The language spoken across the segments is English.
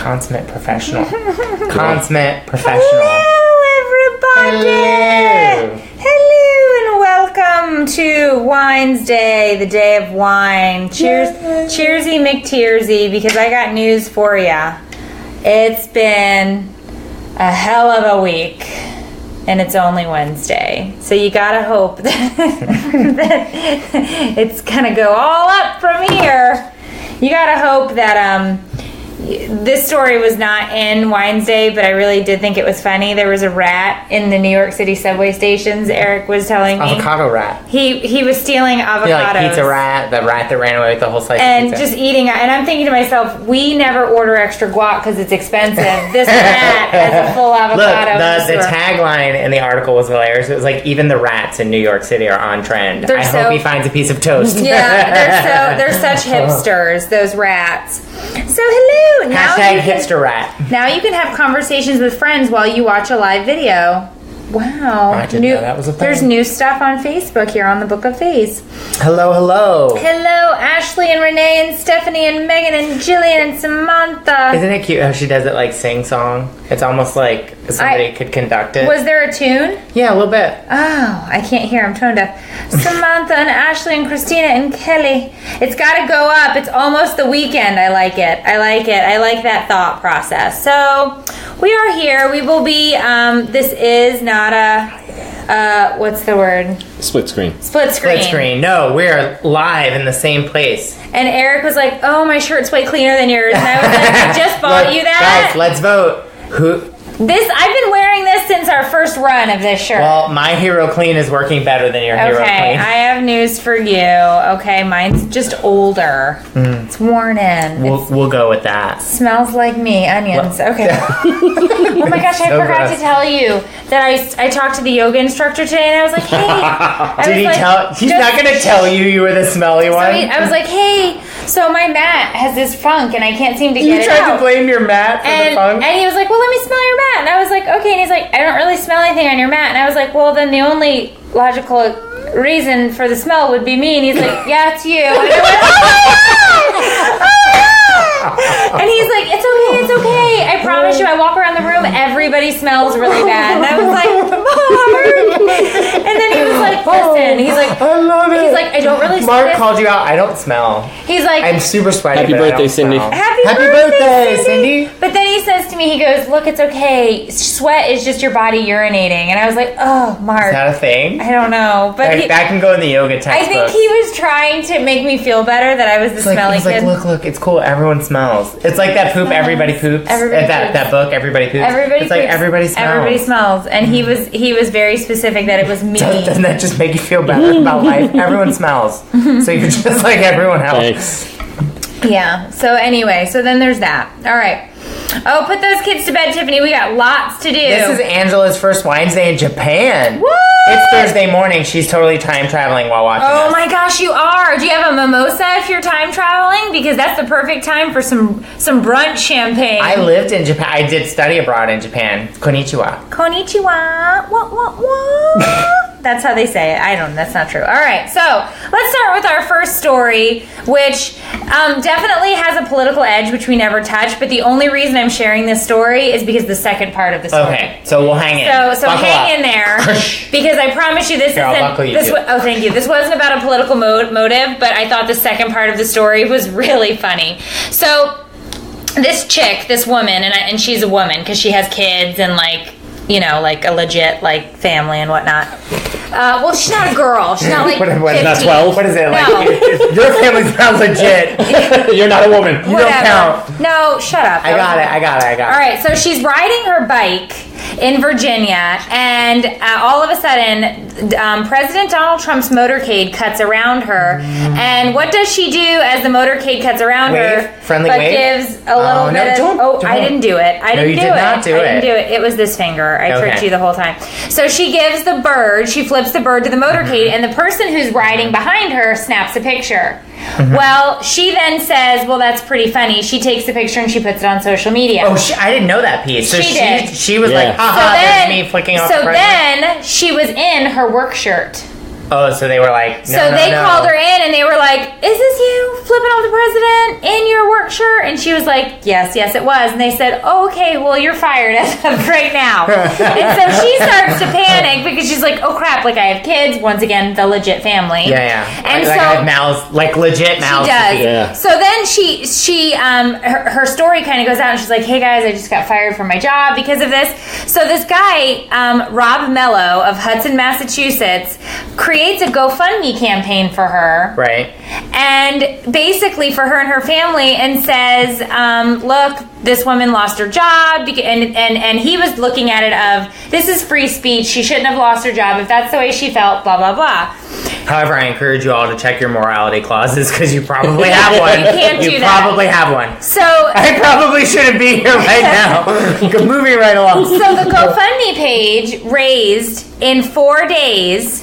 consummate professional. Consummate professional. Hello, everybody. Hello, and welcome to Winesday, the day of wine. Cheersy McTearsy, because I got news for ya. It's been a hell of a week, and it's only Wednesday. So you gotta hope that it's gonna go all up from here. You gotta hope that this story was not in Winesday, but I really did think it was funny. There was a rat in the New York City subway stations. Eric was telling me. Avocado rat. He was stealing avocados. Yeah, like pizza rat, the rat that ran away with the whole slice and of pizza. Just eating. And I'm thinking to myself, we never order extra guac because it's expensive. This rat has a full avocado. Look, the tagline in the article was hilarious. It was like, even the rats in New York City are on trend. I hope he finds a piece of toast. Yeah, they're such hipsters, those rats. So hello. Hashtag hipster rat. Now you can have conversations with friends while you watch a live video. Wow. I didn't know that was a thing. There's new stuff on Facebook here on the Book of Face. Hello. Hello, Ashley and Renee and Stephanie and Megan and Jillian and Samantha. Isn't it cute how she does it like sing-song? It's almost like somebody could conduct it. Was there a tune? Yeah, a little bit. Oh, I can't hear. I'm tone deaf. Samantha and Ashley and Christina and Kelly. It's got to go up. It's almost the weekend. I like it. I like that thought process. So we are here. We will be, this is not a, what's the word? Split screen. Split screen. No, we're live in the same place. And Eric was like, oh, my shirt's way cleaner than yours. And I was like, I just bought you that. Guys, let's vote. I've been wearing this since our first run of this shirt. Well, my Hero Clean is working better than your Hero Clean. Okay, I have news for you. Okay, mine's just older. It's worn in. We'll go with that. Smells like me, onions. Okay. Oh my gosh, I forgot to tell you that I talked to the yoga instructor today, and I was like, hey. Did he tell? He's not going to tell you were the smelly one. I was like, hey, so my mat has this funk, and I can't seem to get it out. You tried to blame your mat for the funk? And he was like, well, let me smell your mat. And I was like, okay. And he's like, I don't really smell anything on your mat. And I was like, well, then the only logical reason for the smell would be me. And he's like, yeah, it's you. And I went, oh my God! And he's like, it's okay. I promise you, I walk around the room, everybody smells really bad. And I was like, Mark. And then he was like, listen. He's like, I love it. He's like, I don't really smell. Mark called you out. I don't smell. He's like, I'm super sweaty. Happy birthday, Cindy. Happy birthday, Cindy. But then he says to me, he goes, look, it's okay. Sweat is just your body urinating. And I was like, oh, Mark. Is that a thing? I don't know. But that can go in the yoga textbook. I think he was trying to make me feel better that I was the smelly kid. He's like, look, it's cool. Everyone smells. It's like that poop, everybody poops. That book, Everybody Poops. It's like everybody smells. Everybody smells. And he was very specific that it was me. Doesn't that just make you feel better about life? Everyone smells. So you're just like everyone else. Thanks. Yeah. So anyway, so then there's that. All right. Oh, put those kids to bed, Tiffany. We got lots to do. This is Angela's first Winesday in Japan. What? It's Thursday morning. She's totally time traveling while watching Oh this. my gosh, you are. Do you have a mimosa if you're time traveling? Because that's the perfect time for some brunch champagne. I lived in Japan. I did study abroad in Japan. Konnichiwa. Konnichiwa. What? That's how they say it. I don't know. That's not true. All right. So let's start with our first story, which definitely has a political edge, which we never touch. But the only reason I'm sharing this story is because the second part of the story. Okay. So we'll hang in. So hang in there. Because I promise you this isn't... Oh, thank you. This wasn't about a political motive, but I thought the second part of the story was really funny. So this chick, this woman, and she's a woman because she has kids and like a legit like family and whatnot. Well, she's not a girl. She's not like 15. Not 12. What is it? No. Like your family's not legit. You're not a woman. You don't count. No, shut up. I got it. All right, so she's riding her bike in Virginia, and all of a sudden, President Donald Trump's motorcade cuts around her. And what does she do as the motorcade cuts around her? Friendly but wave? Gives a little bit of... I didn't do it. I didn't do it. It was this finger. I tricked you the whole time. So she gives the bird, she flips the bird to the motorcade, and the person who's riding behind her snaps a picture. Well, she then says, well, that's pretty funny. She takes the picture and she puts it on social media. Oh, I didn't know that piece. So she was like, haha, that's me flicking off the president. So then she was in her work shirt. Oh, so they were like, So they called her in and they were like, is this you flipping off the president in your work shirt? And she was like, yes, it was. And they said, oh, okay, well, you're fired as of right now. And so she starts to panic because she's like, oh crap, like I have kids. Once again, the legit family. Yeah. And like so I have mouths, like legit mouths. She does. Yeah. So then her story kind of goes out and she's like, hey guys, I just got fired from my job because of this. So this guy, Rob Mello of Hudson, Massachusetts, creates a GoFundMe campaign for her. Right. And basically for her and her family and says, look, this woman lost her job, and he was looking at it of, this is free speech, she shouldn't have lost her job if that's the way she felt, blah, blah, blah. However, I encourage you all to check your morality clauses because you probably have one. You can't do that. You probably have one. So I probably shouldn't be here right now. Moving right along. So the GoFundMe page raised in 4 days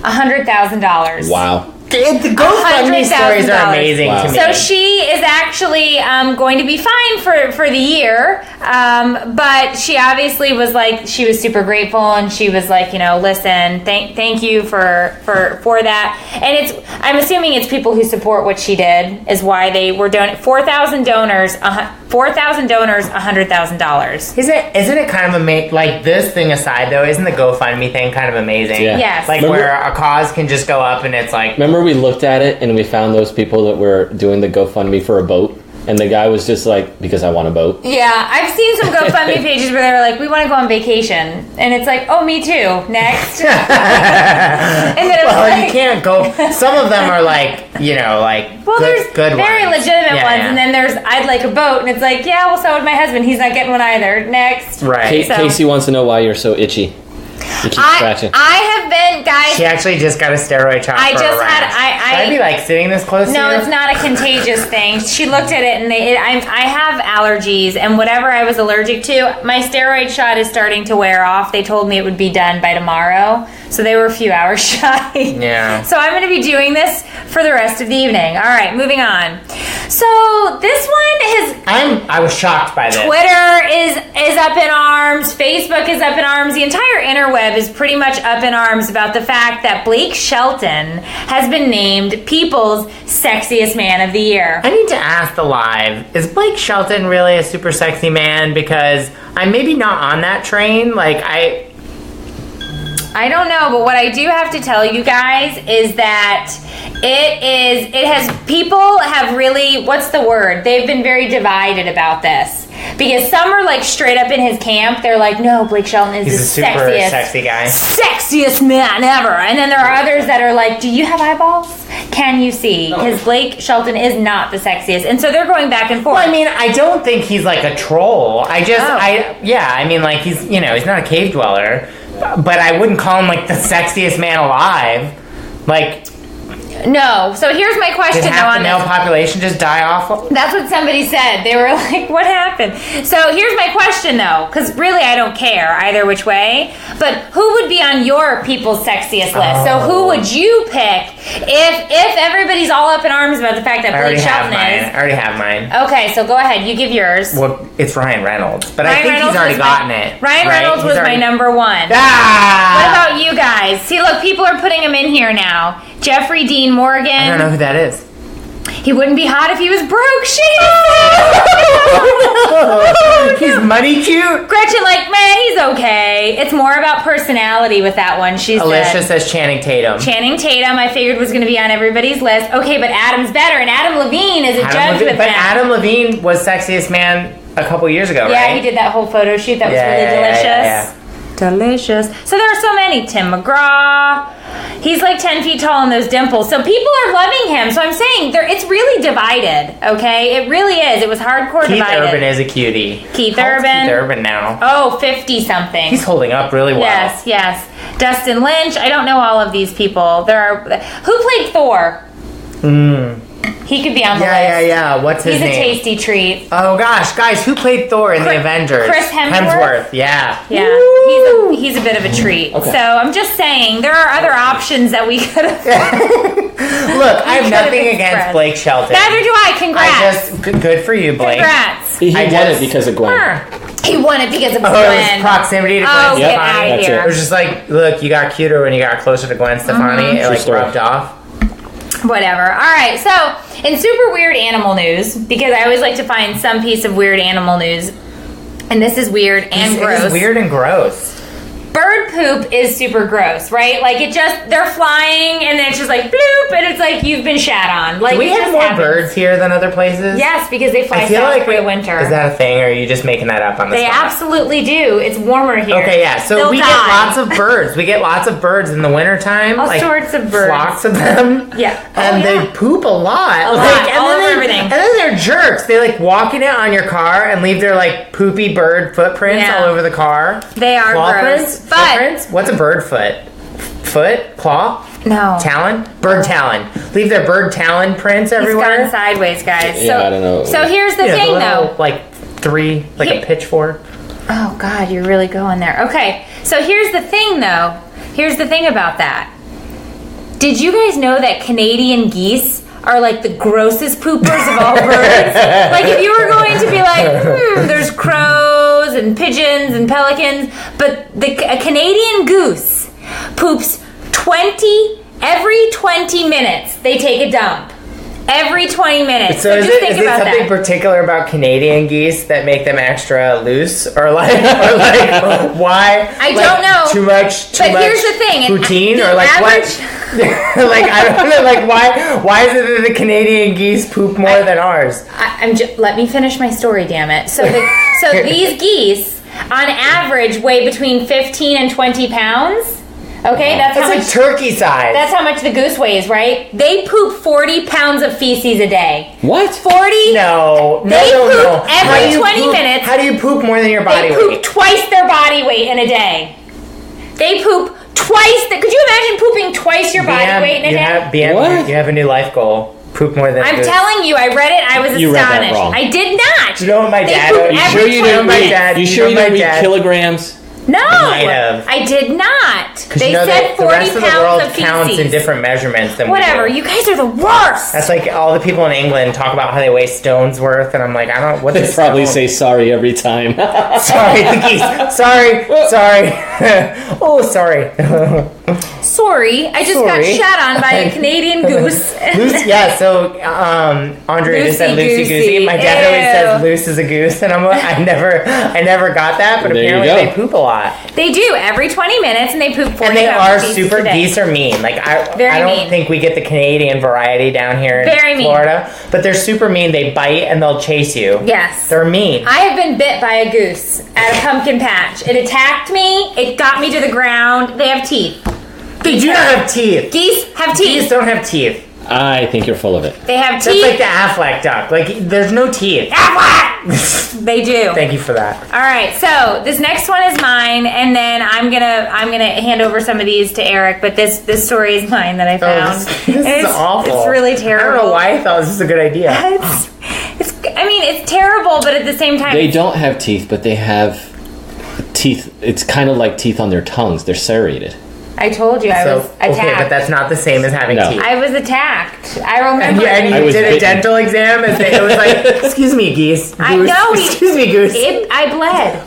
$100,000. Wow. The GoFundMe stories are amazing to me. So she is actually going to be fined for the year, but she obviously was like, she was super grateful, and she was like, listen, thank you for that. And I'm assuming it's people who support what she did is why they were donating. 4,000 donors, $100,000. Isn't it kind of amazing? Like, this thing aside, though, isn't the GoFundMe thing kind of amazing? Yeah. Yes. Like, where a cause can just go up and it's like... Remember we looked at it and we found those people that were doing the GoFundMe for a boat? And the guy was just like, because I want a boat. Yeah, I've seen some GoFundMe pages where they're like, we want to go on vacation. And it's like, oh, me too. Next. And then you can't go. Some of them are like, well, good there's very ones. legitimate ones. And then there's, I'd like a boat. And it's like, yeah, well, so would my husband. He's not getting one either. Next. Right. Casey wants to know why you're so itchy. You keep scratching. I have been, guys. She actually just got a steroid shot. I for just a had. rash. I Should I be like sitting this close to you? No, it's not a contagious thing. She looked at it and I have allergies, and whatever I was allergic to, my steroid shot is starting to wear off. They told me it would be done by tomorrow, so they were a few hours shy. Yeah. So I'm going to be doing this for the rest of the evening. All right, moving on. So this one is. I was shocked by this. Twitter is up in arms. Facebook is up in arms. The entire interweb is pretty much up in arms about the fact that Blake Shelton has been named People's Sexiest Man of the Year. I need to ask the live, is Blake Shelton really a super sexy man? Because I'm maybe not on that train. Like, I don't know, but what I do have to tell you guys is that people have really, what's the word? They've been very divided about this. Because some are like straight up in his camp. They're like, no, Blake Shelton is he's the a super sexiest, sexy guy. Sexiest man ever. And then there are others that are like, do you have eyeballs? Can you see? Because Blake Shelton is not the sexiest. And so they're going back and forth. Well, I mean, I don't think he's like a troll. He's he's not a cave dweller. But I wouldn't call him like the sexiest man alive. Like... No. So here's my question. Did half the male population just die off? That's what somebody said. They were like, what happened? So here's my question, though, because really I don't care either which way. But who would be on your people's sexiest list? So who would you pick if everybody's all up in arms about the fact that Blake Shelton is? I already have mine. Okay, so go ahead. You give yours. Well, it's Ryan Reynolds, but I think he's already gotten it. Ryan Reynolds was my number one. Ah! What about you guys? See, look, people are putting him in here now. Jeffrey Dean Morgan. I don't know who that is. He wouldn't be hot if he was broke. He's money cute. Gretchen, like, man, he's okay. It's more about personality with that one. Alicia says Channing Tatum. Channing Tatum, I figured was going to be on everybody's list. Okay, but Adam's better, and Adam Levine is a judge with them. But Adam Levine was Sexiest Man a couple years ago, right? Yeah, he did that whole photo shoot. That was really delicious. Yeah. Delicious. So there are so many. Tim McGraw. He's like 10 feet tall and those dimples. So people are loving him. So I'm saying it's really divided, okay? It really is. It was hardcore divided. Keith Urban is a cutie. Keith Urban. Keith Urban now. Oh, 50-something. He's holding up really well. Yes. Dustin Lynch. I don't know all of these people. Who played Thor? He could be on the list. Yeah. What's his name? He's a tasty treat. Oh gosh, guys, who played Thor in the Avengers? Chris Hemsworth. Yeah. He's a bit of a treat. Okay. So I'm just saying there are other options that we could have. Look, I have nothing against Blake Shelton. Neither do I. Congrats. Good for you, Blake. Congrats. He won it because of Gwen. He won it because of Oh, it Gwen. was proximity to Gwen Oh, get Stefani. out of That's here. It was just like, look, you got cuter when you got closer to Gwen Stefani. It like story. rubbed off. Whatever. All right. So, in super weird animal news, because I always like to find some piece of weird animal news, and this is weird and gross. It's weird and gross. Bird poop is super gross, right? Like they're flying and then it's just like bloop, and it's like you've been shat on. Like Do we it have just more happens. birds here than other places? Yes, because they fly I feel south like for the winter. Is that a thing, or are you just making that up on the They spot? absolutely do. It's warmer here. Okay, yeah. So They'll we die. get lots of birds. We get lots of birds in the wintertime. All like sorts of birds. Flocks of them. Yeah. And Oh, yeah. they poop a lot. A lot. And All then over everything. And then they're jerks. They like walk in it on your car and leave their like poopy bird footprints Yeah. all over the car. They are Claw gross. prints? But Footprints? What's a bird foot? Foot? Claw? no. Talon? Bird talon. Leave their bird talon prints It's everywhere. gone sideways, guys. Yeah, I don't know. So here's the You know, thing, little, though. like three, like Here- a pitchfork. Oh God, you're really going there. Okay, so here's the thing though. Here's the thing about that. Did you guys know that Canadian geese are like the grossest poopers of all birds? Like if you were going to be like, there's crows and pigeons and pelicans, but a Canadian goose poops every 20 minutes. They take a dump. Every 20 minutes. So is just it, think is it about something that. particular about Canadian geese that make them extra loose, or like why? I like, don't know. Too much. But here's the thing, Poutine, the or like average- what? Like I don't know. Like why is it that the Canadian geese poop more than ours? Let me finish my story, damn it. So these geese, on average, weigh between 15 and 20 pounds. Okay, that's how That's much. like turkey size. That's how much the goose weighs, right? They poop 40 pounds of feces a day. What? 40. no. They no, poop no. every How do you 20 poop- minutes. How do you poop more than your body They poop weight? twice their body weight in a day. They poop twice. Could you imagine pooping twice your body BM, weight in a you day? have, BM, What? you have a new life goal. Poop more than I'm goose. telling you, I read it. I was You read that astonished. wrong. I did not. Do you know what my They dad? poop You every Sure you 20 didn't my read? dad- You you sure know you my didn't read dad- kilograms? No, might have. I did not. 'Cause They you know said that 40 the rest of the pounds world of counts in feces. different measurements than Whatever. we do. You guys are the worst. That's like all the people in England talk about how they weigh stones worth, and I'm like, I don't. What They does probably stone- say sorry every time. sorry, the geese. Sorry. Oh, sorry. Sorry, I just got Sorry. shot on by a Canadian goose. Loose, yeah. So Andre just said loosey Loosey-goosey. goosey. My dad always Ew. says loose as a goose, and I'm like, I never got that, but There you apparently go. they poop a lot, They do every 20 minutes, and they poop 40 and they pounds are of feces super. a day. Geese are mean. Like I Very don't mean. think we get the Canadian variety down here in Very mean. Florida, but they're super mean. They bite and they'll chase you. Yes. They're mean. I have been bit by a goose at a pumpkin patch. It attacked me. It got me to the ground. They have teeth. They do not have teeth. Geese have teeth. Geese don't have teeth. I think you're full of it. They have That's teeth. like the Affleck duck. Like there's no teeth. They do. Thank you for that. All right, so this next one is mine, and then I'm gonna hand over some of these to Eric. But this story is mine that I found. This is awful. It's really terrible. I don't know why I thought this was a good idea. It's terrible, but at the same time, They don't have teeth, but they have teeth. It's kind of like teeth on their tongues. They're serrated. I told you I was attacked. Okay, but that's not the same as having No. teeth. I was attacked. I And remember. you, and I you was did a bitten. dental exam, and it was like, "Excuse me, geese." I Goose. know. Excuse me, goose. I bled.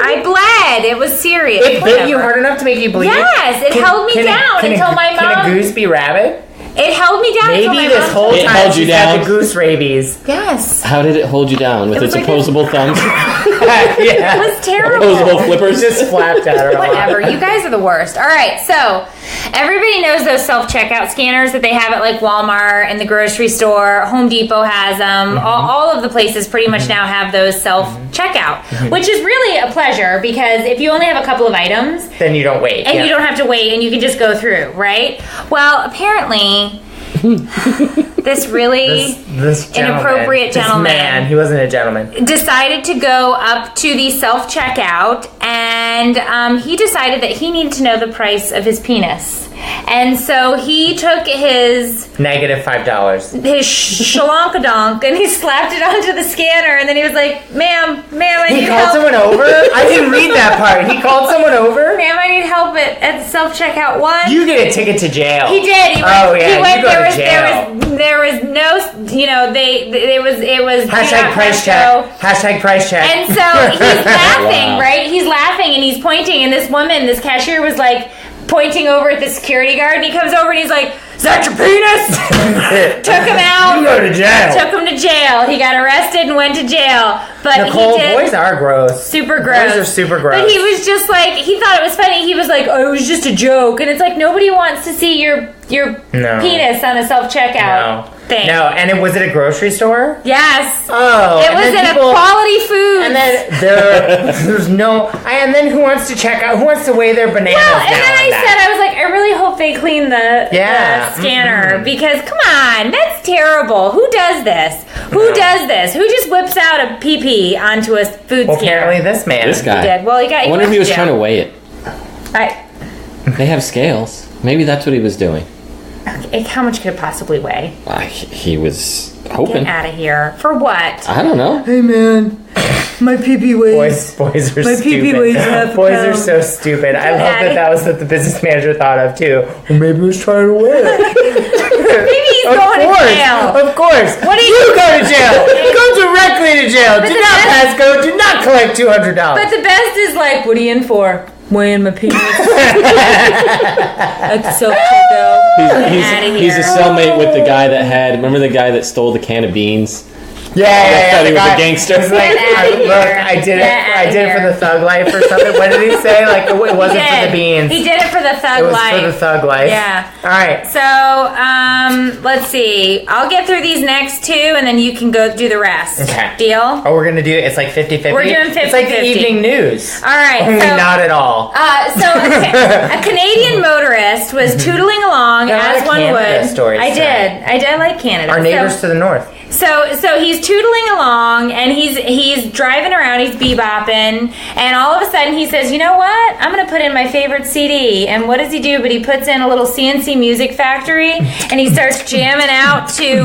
I bled. It was serious. It bit you Whatever. hard enough to make you bleed. Yes, it held me down until my Can mom- a goose be rabid? It held me down until Maybe my this mom whole told It time held you she's had down. the goose rabies. Yes. How did it hold you down? With It its was like a- opposable thumbs? Yeah. It was terrible. Opposable flippers? Just flapped at her. a lot. Whatever. You guys are the worst. All right. So everybody knows those self-checkout scanners that they have at like Walmart and the grocery store. Home Depot has them. All of the places pretty much now have those self-checkout, which is really a pleasure because if you only have a couple of items Then you don't wait. and yeah. you don't have to wait and you can just go through, right? Well, apparently this really This gentleman, inappropriate gentleman. This man, he wasn't a gentleman. decided to go up to the self-checkout and he decided that he needed to know the price of his penis. And so he took his Negative $5. shalonkadonk and he slapped it onto the scanner, and then he was like, ma'am, I He need called help. someone over? I didn't read that part. He called someone over? Ma'am, I need help at the self-checkout one. You get a ticket to jail. He did. He went, Oh, yeah, he went, you go to jail. There was no, it was Hashtag price check. Hashtag price check. And so he's laughing, Wow. right? He's laughing and he's pointing, and this woman, this cashier, was like pointing over at the security guard, and he comes over and he's like, "Is that your penis?" Took him out. You go to jail. Took him to jail. He got arrested and went to jail. But Nicole, he did. boys are gross. Super gross. Boys are super gross. But he was just like, he thought it was funny. He was like, "Oh, it was just a joke." And it's like, nobody wants to see your No. penis on a self-checkout thing. No, and was it a grocery store? Yes. Oh. It and was then in people- a quality food. And then there's no. And then who wants to check out? Who wants to weigh their bananas? Well, and now then on I that? said, I was like, I really hope they clean the scanner because, come on, that's terrible. Who does this? Who does this? Who just whips out a pee onto a food Well, scanner? apparently this man. This guy. He did. Well, he got. I wonder if he was trying to weigh it. I, They have scales. Maybe that's what he was doing. how much could it possibly weigh? He was hoping. Get out of here. For what? I don't know. Hey man, My pee weighs. boys are My pee-pee stupid. weighs half a Boys are pound. so stupid. I love Daddy. that was what the business manager thought of too. Well, maybe he was trying to weigh it. Maybe he's Of going course, to jail. of course. What do you you- go to jail? Go directly to jail. Do the not best- pass go. Do not collect $200. But the best is like, what are you in for? Weighing my penis. At the self-checkout. He's a cellmate with the guy that had. Remember the guy that stole the can of beans? Yeah, thought he the was a guy- gangster. It's like, Get outta look, here. I did it. Get I outta did it for here. the thug life or something. What did he say? Like it wasn't for the beans. He did it for the thug It was life. for the thug life. Yeah. All right. So, let's see. I'll get through these next two, and then you can go do the rest. Okay. Deal? All Oh, we're gonna do it's like 50-50. We're doing It's like the 50-50. evening news. right. Only So, not at all. a Canadian motorist was tootling along There are a lot as of one Canada would. stories I today. did. I like Canada. Our neighbors to the north. So he's tootling along, and he's driving around, he's bebopping, and all of a sudden he says, "You know what? I'm gonna put in my favorite CD." And what does he do? But he puts in a little CNC Music Factory, and he starts jamming out to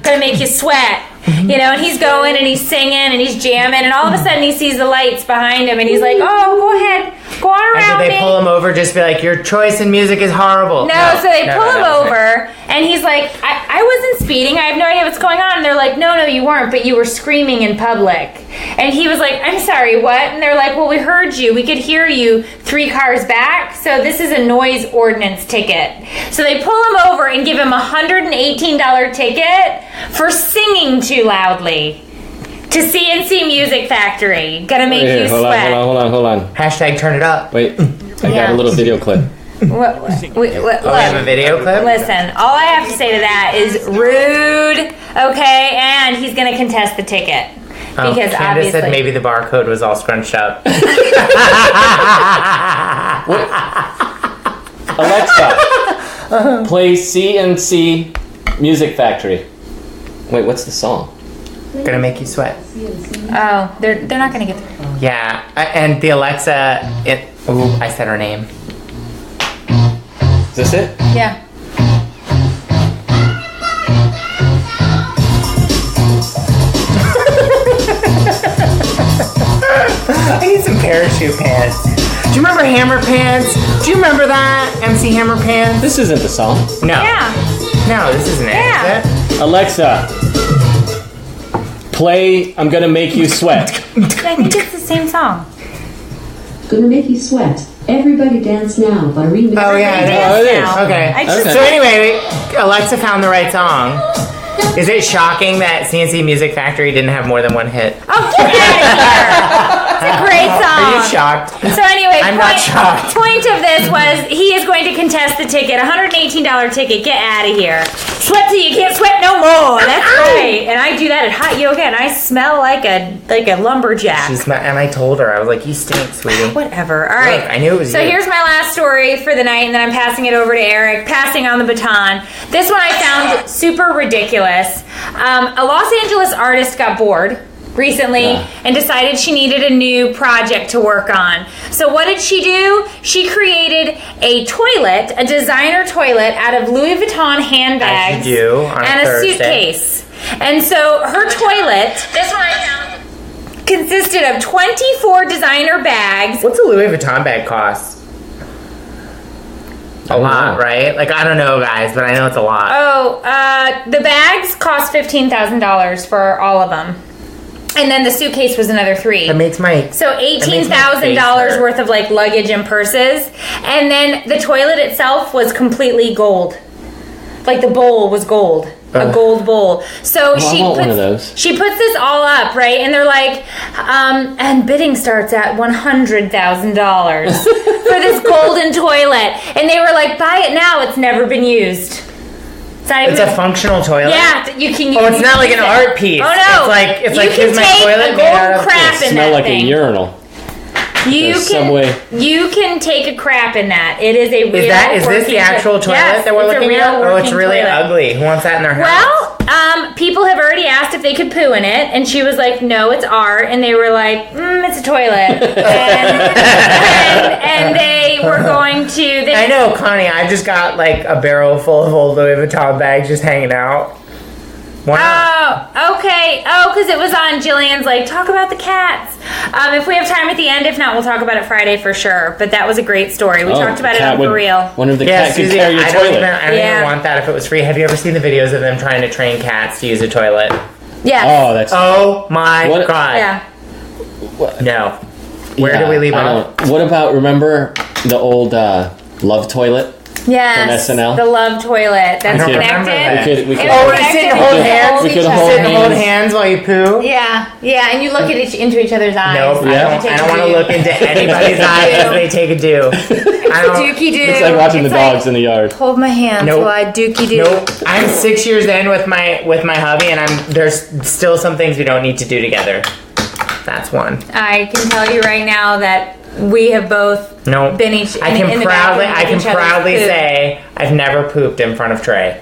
"Gonna Make You Sweat." You know, and he's going and he's singing and he's jamming, and all of a sudden he sees the lights behind him, and he's like, "Oh, go ahead, go on And around did they me." pull him over? Just be like, your choice in music is horrible. No, so they pull him no. over, and he's like, I wasn't speeding. I have no idea what's going on. And they're like, no, you weren't, but you were screaming in public. And he was like, I'm sorry, what? And they're like, well, we heard you. We could hear you 3 cars back, so this is a noise ordinance ticket. So they pull him over and give him a $118 ticket for singing too loudly to CNC Music Factory. Gonna make Here, you hold sweat. on. Hashtag turn it up. Wait, I got Yeah. a little video clip. What, We have a video clip? Listen, all I have to say to that is rude, okay? And he's going to contest the ticket. Oh, Because Candace obviously. said maybe the barcode was all scrunched up. Alexa, play CNC Music Factory. Wait, what's the song? Gonna make you sweat. Oh, they're not going to get through. Yeah, and the Alexa. Ooh, I said her name. Is this it? Yeah. I need some parachute pants. Do you remember Hammer Pants? Do you remember that? MC Hammer Pants? This isn't the song. No. Yeah. No, this isn't it. Yeah. Is it? Alexa, play I'm Gonna Make You Sweat. I think it's the same song. Gonna Make You Sweat. Everybody Dance Now by remix. Oh, yeah. Dance it is. now. Okay. I just, Okay. So anyway, Alexa found the right song. Is it shocking that CNC Music Factory didn't have more than one hit? Oh, get out of here. It's a great song. Are you shocked? So anyway, I'm not shocked. point of this was he is going to contest the ticket, $118 ticket. Get out of here. Sweat till you can't sweat no more. That's right. And I do that at hot yoga, and I smell like a lumberjack. And I told her, I was like, you stink, sweetie. Whatever. All right. I knew it was So you. here's my last story for the night, and then I'm passing it over to Eric, passing on the baton. This one I found super ridiculous. A Los Angeles artist got bored recently and decided she needed a new project to work on. So what did she do? She created a toilet, a designer toilet out of Louis Vuitton handbags As you do on and Thursday. a suitcase. And so her toilet This one I found. consisted of 24 designer bags. What's a Louis Vuitton bag cost? A lot, right? Like, I don't know, guys, but I know it's a lot. Oh, the bags cost $15,000 for all of them. And then the suitcase was another $3,000. That makes my... So makes my $18,000 face hurt. worth of like luggage and purses. And then the toilet itself was completely gold. Like the bowl was gold. A gold bowl. So I she want puts, one of those. she puts this all up, right? And they're like, and bidding starts at $100,000 for this golden toilet. And they were like, buy it now. It's never been used. It's a functional toilet? Yeah, you can. Oh, it's you not like use an it. art piece. Oh no! It's you like can here's my take toilet a made out gold of crap in Smell that like thing. a urinal. You The Subway. you can take a crap in that. It is a real. Is this working the actual toilet Yes, that we're it's a looking real at? Oh, it's working really toilet. ugly. Who wants that in their house? Well, people have already asked if they could poo in it, and she was like, "No, it's art," and they were like, "It's a toilet," and they were going to. I know, Connie, I've just got like a barrel full of old Louis Vuitton bags just hanging out. Why not? Oh, okay. Oh, because it was on Jillian's, like, talk about the cats. If we have time at the end, if not, we'll talk about it Friday for sure. But that was a great story. We talked about it on For Real. Wonder if the Yeah, cat could Susie, carry your I don't toilet. even Yeah. want that if it was free. Have you ever seen the videos of them trying to train cats to use a toilet? Yes. Oh, that's... Oh my What- god. Yeah. No. Where yeah, do we leave I off? don't- What about, remember the old love toilet? Yes. From SNL? The love toilet. That's I don't connected. remember that. We could, It Oh, was we sit and connected. hold We hands? We could each hold other. Sit and hold hands. hands while you poo? Yeah. Yeah, and you look at into each other's eyes. Nope, Yeah. I don't want to look into anybody's eyes as they take a do. I don't. Dookie doo. it's like watching the It's like, dogs in the yard. hold my hands Nope. while I dookie doo. Nope. I'm 6 years in with my hubby, and there's still some things we don't need to do together. That's one. I can tell you right now that we have both Nope. been in the bathroom with I can each other's proudly poop. say I've never pooped in front of Trey.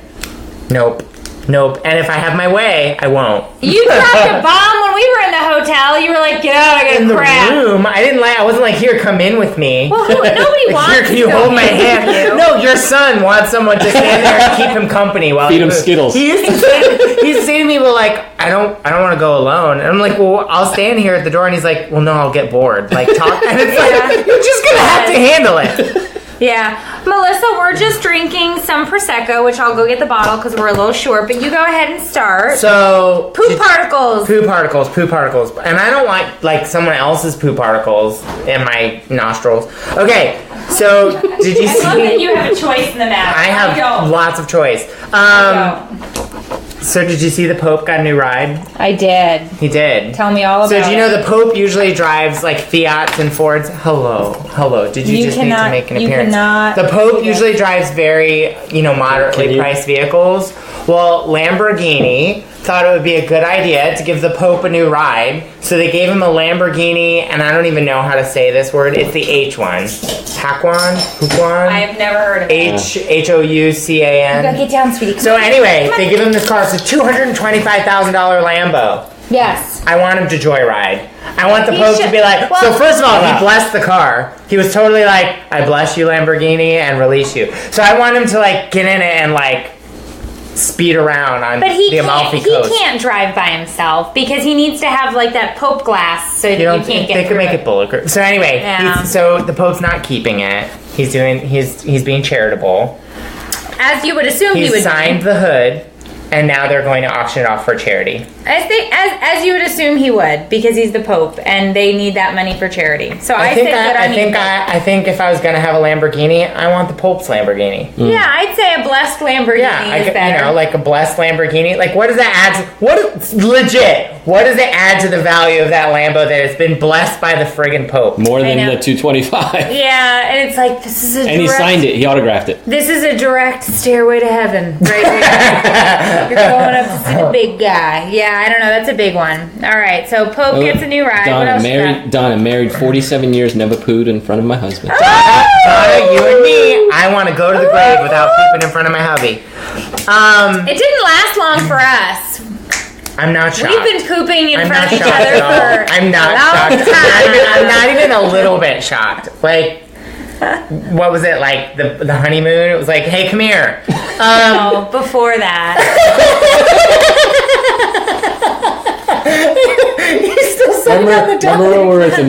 Nope. Nope. And if I have my way, I won't. You dropped a bomb when we were in the hotel. You were like, "Get out! I got In the crap." room, I wasn't like, here, come in with me. Well, nobody wants. Here, can you to go hold my in with hand? you. No, your son wants someone to stand there and keep him company while Feed he him moves. Skittles. He used to say to me, well, like, I don't want to go alone. And I'm like, well, I'll stand here at the door. And he's like, well, no, I'll get bored. Like, talk. And it's like, you're just gonna have to handle it. Yeah, Melissa, we're just drinking some prosecco, which I'll go get the bottle because we're a little short. But you go ahead and start. So Poop particles. Poop particles, and I don't want like someone else's poop particles in my nostrils. Okay, so did you I love that see? you have a choice in the matter. I have don't. lots of choice. So did you see the Pope got a new ride? I did. He did. Tell me all about So it. do you know the Pope usually drives like Fiats and Fords? Hello. Did you, You just cannot- need to make an you appearance? cannot The Pope do usually drives very, Can moderately you- priced vehicles. Well, Lamborghini thought it would be a good idea to give the Pope a new ride, so they gave him a Lamborghini, and I don't even know how to say this word. It's the H one, Haquan. I have never heard of it. Houcan. Get down, sweetie. So anyway, they give him this car. It's a $225,000 Lambo. Yes. I want him to joyride. I want the He Pope to should- be like, well- so first of all, he blessed the car. He was totally like, I bless you, Lamborghini, and release you. So I want him to like get in it and like speed around on But he the Amalfi can't. Coast. He can't drive by himself because he needs to have like that Pope glass so that You you don't can't think get they could through make it bulletproof? So anyway, Yeah. so the Pope's not keeping it. He's being charitable. As you would assume he He's would. signed the hood, and now they're going to auction it off for charity. As you would assume he would, because he's the Pope and they need that money for charity. So I, think say good on you. I think if I was gonna have a Lamborghini, I want the Pope's Lamborghini. Yeah, I'd say a blessed Lamborghini Yeah, is better. like a blessed Lamborghini. Like, what does that add? What does it add to the value of that Lambo that has been blessed by the friggin' Pope? More than know. the 225. Yeah, and it's like this is a And he signed it. He autographed it. This is a direct stairway to heaven, right here. You're going up to see the big guy. Yeah, I don't know. That's a big one. All right, so Pope gets a new ride. What else you got? Donna, married 47 years, never pooed in front of my husband. Donna, you and me, I want to go to the grave without pooping in front of my hubby. It didn't last long for us. I'm not shocked. We've been pooping in I'm front not of each shocked other at all. for I'm not a long shocked. time. I'm not even a little bit shocked. Like, what was it like the honeymoon? It was like, hey, come here. Oh, before that. He's still sitting on the Remember when we were at the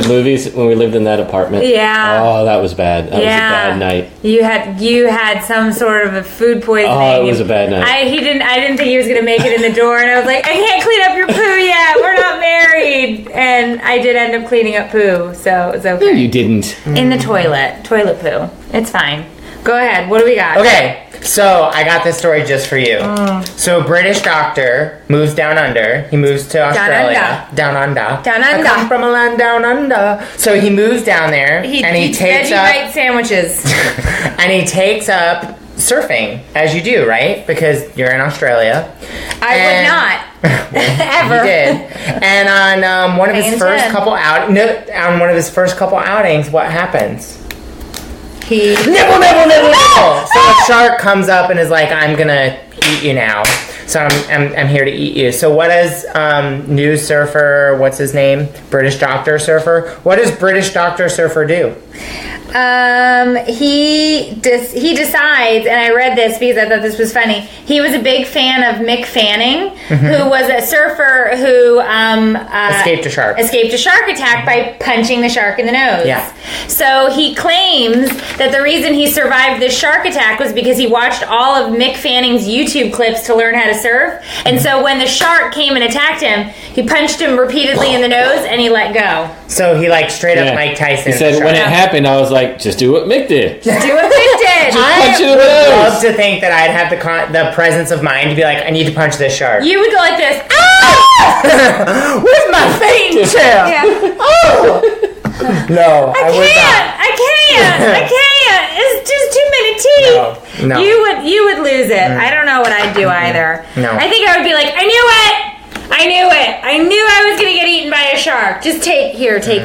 movies when we lived in that apartment? Yeah. Oh, that was bad. That was a bad night. You had some sort of a food poisoning. Oh, it was a bad night. I didn't think he was gonna make it in the door, and I was like, I can't clean up your poo yet. We're not married, and I did end up cleaning up poo, so it's okay. No, you didn't. In the toilet poo. It's fine. Go ahead. What do we got? Okay, so I got this story just for you. So a British doctor moves down under. He moves to Australia. Down under. Down under. I come from a land down under. So he moves down there and he takes veggie up bite sandwiches. and he takes up surfing, as you do, right? Because you're in Australia. I would not. Ever. He did. And on one of his first couple outings, what happens? He Nibble. So a shark comes up and is like, I'm gonna eat you now. So I'm here to eat you. So what does news surfer, what's his name? British doctor surfer. What does British doctor surfer do? He decides, and I read this because I thought this was funny. He was a big fan of Mick Fanning, who was a surfer who Escaped a shark. Escaped a shark attack by punching the shark in the nose. Yeah. So he claims that the reason he survived this shark attack was because he watched all of Mick Fanning's YouTube clips to learn how to surf. And so when the shark came and attacked him, he punched him repeatedly in the nose and he let go. So he like straight up Mike Tyson. He said when it happened, I was like, just do what Mick did. Just do what Mick did. punch it in the would nose. love to think that I'd have the presence of mind to be like, I need to punch this shark. You would go like this. Ah! With my fainting chair. Yeah. Oh. No, I would not. I can't. It's just too many teeth. No. You would lose it. I don't know what I'd do either. No. I think I would be like, I knew it. I knew I was gonna get eaten by a shark. Just take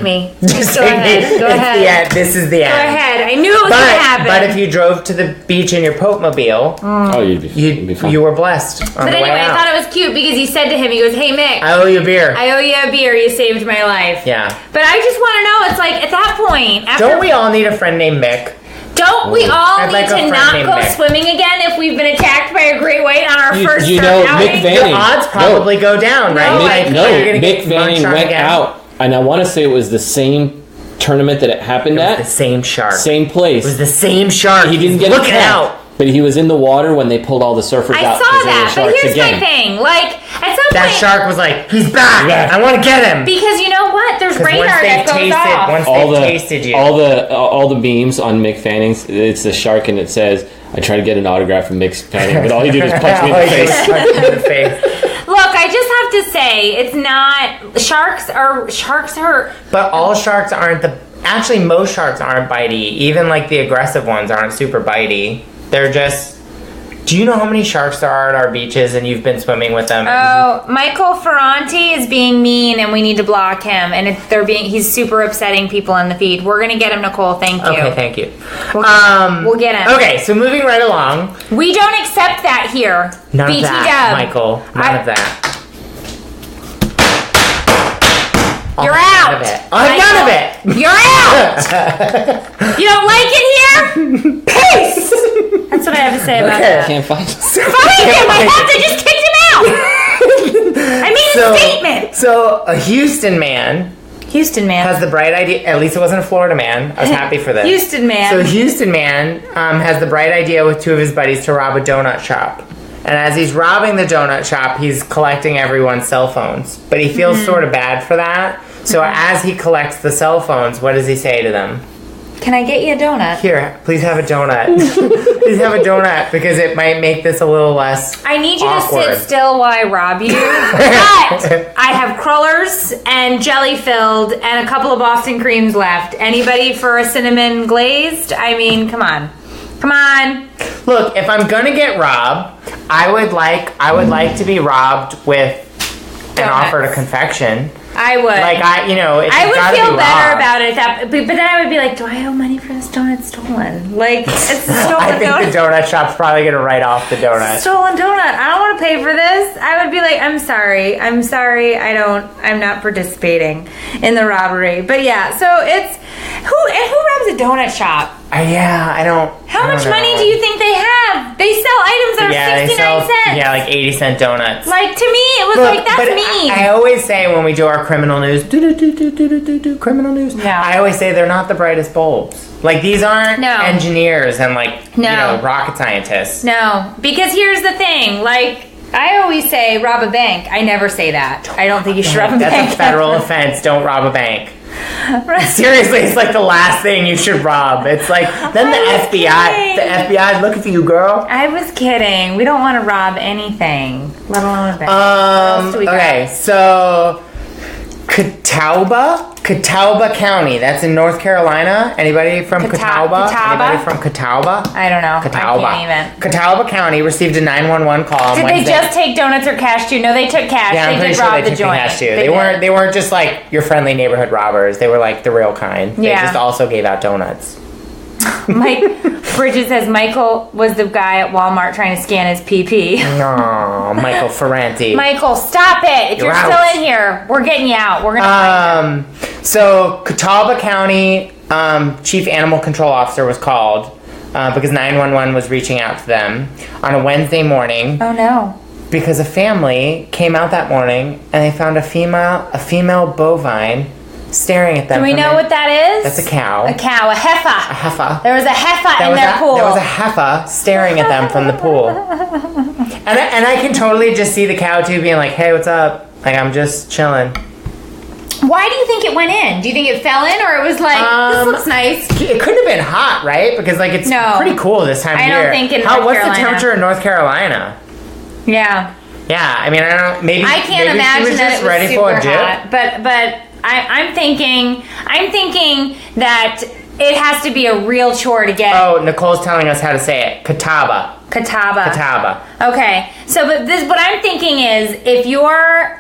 me. Just go ahead. Go ahead. This is the end. Go ahead. I knew it was gonna happen. But if you drove to the beach in your Pope-mobile, you'd be fine. you were blessed. But anyway, I thought it was cute because he said to him, he goes, hey Mick, I owe you a beer. I owe you a beer. You saved my life. Yeah. But I just want to know, it's like at that point, after Don't we all need a friend named Mick? Don't we all I'd need like a to friend not named go Mick. swimming again if we've been attacked by a great white on our first you surf know, outing? Mick Fanning. The odds probably go down, right? Like, you're gonna Mick get munched Fanning on went again. out, and I want to say it was the same tournament that it happened It was at. the same shark. Same place. It was the same shark. He didn't get looking attacked, out. but he was in the water when they pulled all the surfers I out. saw 'cause they were that, but sharks here's again. my thing. Like, at some That point... shark was like, he's back. Yeah. I want to get him. Because you know what? There's Because radar that goes off. once all they've the tasted you. all the memes on Mick Fanning's, it's the shark and it says, I tried to get an autograph from Mick Fanning, but all he did was punch me in the face. Punch me in the face. Look, I just have to say, it's not... Sharks are... But all sharks aren't actually, most sharks aren't bitey. Even like the aggressive ones aren't super bitey. They're just... Do you know how many sharks there are at our beaches and you've been swimming with them? Oh, Michael Ferranti is being mean and we need to block him. And he's super upsetting people in the feed. We're going to get him, Nicole. Thank you. Okay, thank you. We'll get him. Okay, so moving right along. We don't accept that here. None BT of that, Dub. Michael. None of that. You're None out. of it. None of it. You're out. You don't like it here? Peace. That's what I have to say about that. Can't find it. Find him. I have to just kick him out. I made a statement. So a Houston man Has the bright idea. At least it wasn't a Florida man. I was happy for this. Houston man. So Houston man has the bright idea with two of his buddies to rob a donut shop. And as he's robbing the donut shop, he's collecting everyone's cell phones. But he feels sort of bad for that. So as he collects the cell phones, what does he say to them? Can I get you a donut? Here, please have a donut. Please have a donut because it might make this a little less I need you awkward. to sit still while I rob you. But I have crullers and jelly filled and a couple of Boston creams left. Anybody for a cinnamon glazed? I mean, come on. Come on. Look, if I'm gonna get robbed, I would like to be robbed with an Donuts. offer to confection. I would. Like, I would feel better about it. But then I would be like, do I owe money for this donut stolen? Like, it's a stolen I think donut. the donut shop's probably going to write off the donut. Stolen donut. I don't want to pay for this. I would be like, I'm sorry. I'm not participating in the robbery. But yeah, so it's, who robs a donut shop? I don't. How much money do you think they have? They sell items that are 69 cents. Yeah, like 80-cent donuts. Like, to me, it was like, that's mean. I always say when we do our criminal news, criminal news, Yeah. I always say they're not the brightest bulbs. Like, these aren't engineers and, like, rocket scientists. No, because here's the thing. Like, I always say rob a bank. I never say that. I don't think you should rob a bank. That's a federal offense. Don't rob a bank. Seriously, it's like the last thing you should rob. It's like, then the FBI is looking for you, girl. I was kidding. We don't want to rob anything, let alone a bank. What else do we got? So Catawba County. That's in North Carolina. Anybody from Catawba? Anybody from Catawba? I don't know. Catawba. I can't even. Catawba County received a 911 call on Did Wednesday. they just take donuts or cash too? No, they took cash. Yeah, I'm they pretty did sure rob they the took joint. cash too. They weren't just like your friendly neighborhood robbers. They were like the real kind. They just also gave out donuts. Mike Bridget says Michael was the guy at Walmart trying to scan his PP. No, Michael Ferranti. Michael, stop it! If you're still in here, we're getting you out. We're gonna find you. So Catawba County Chief Animal Control Officer was called because 911 was reaching out to them on a Wednesday morning. Oh no! Because a family came out that morning and they found a female bovine staring at them. Do we know what that is? That's a cow. A cow, a heifer. A heifer. There was a heifer in their pool. There was a heifer staring at them from the pool. And I can totally just see the cow too being like, hey, what's up? Like, I'm just chilling. Why do you think it went in? Do you think it fell in, or it was like, this looks nice? It couldn't have been hot, right? Because like it's pretty cool this time of year. I don't think in North Carolina. What's the temperature in North Carolina? Yeah. Yeah, I mean, I don't. Maybe I can't imagine she was that just it was ready super for a dip. hot. But I'm thinking that it has to be a real chore to get. Oh, Nicole's telling us how to say it. Catawba. Okay, so but what I'm thinking is if you're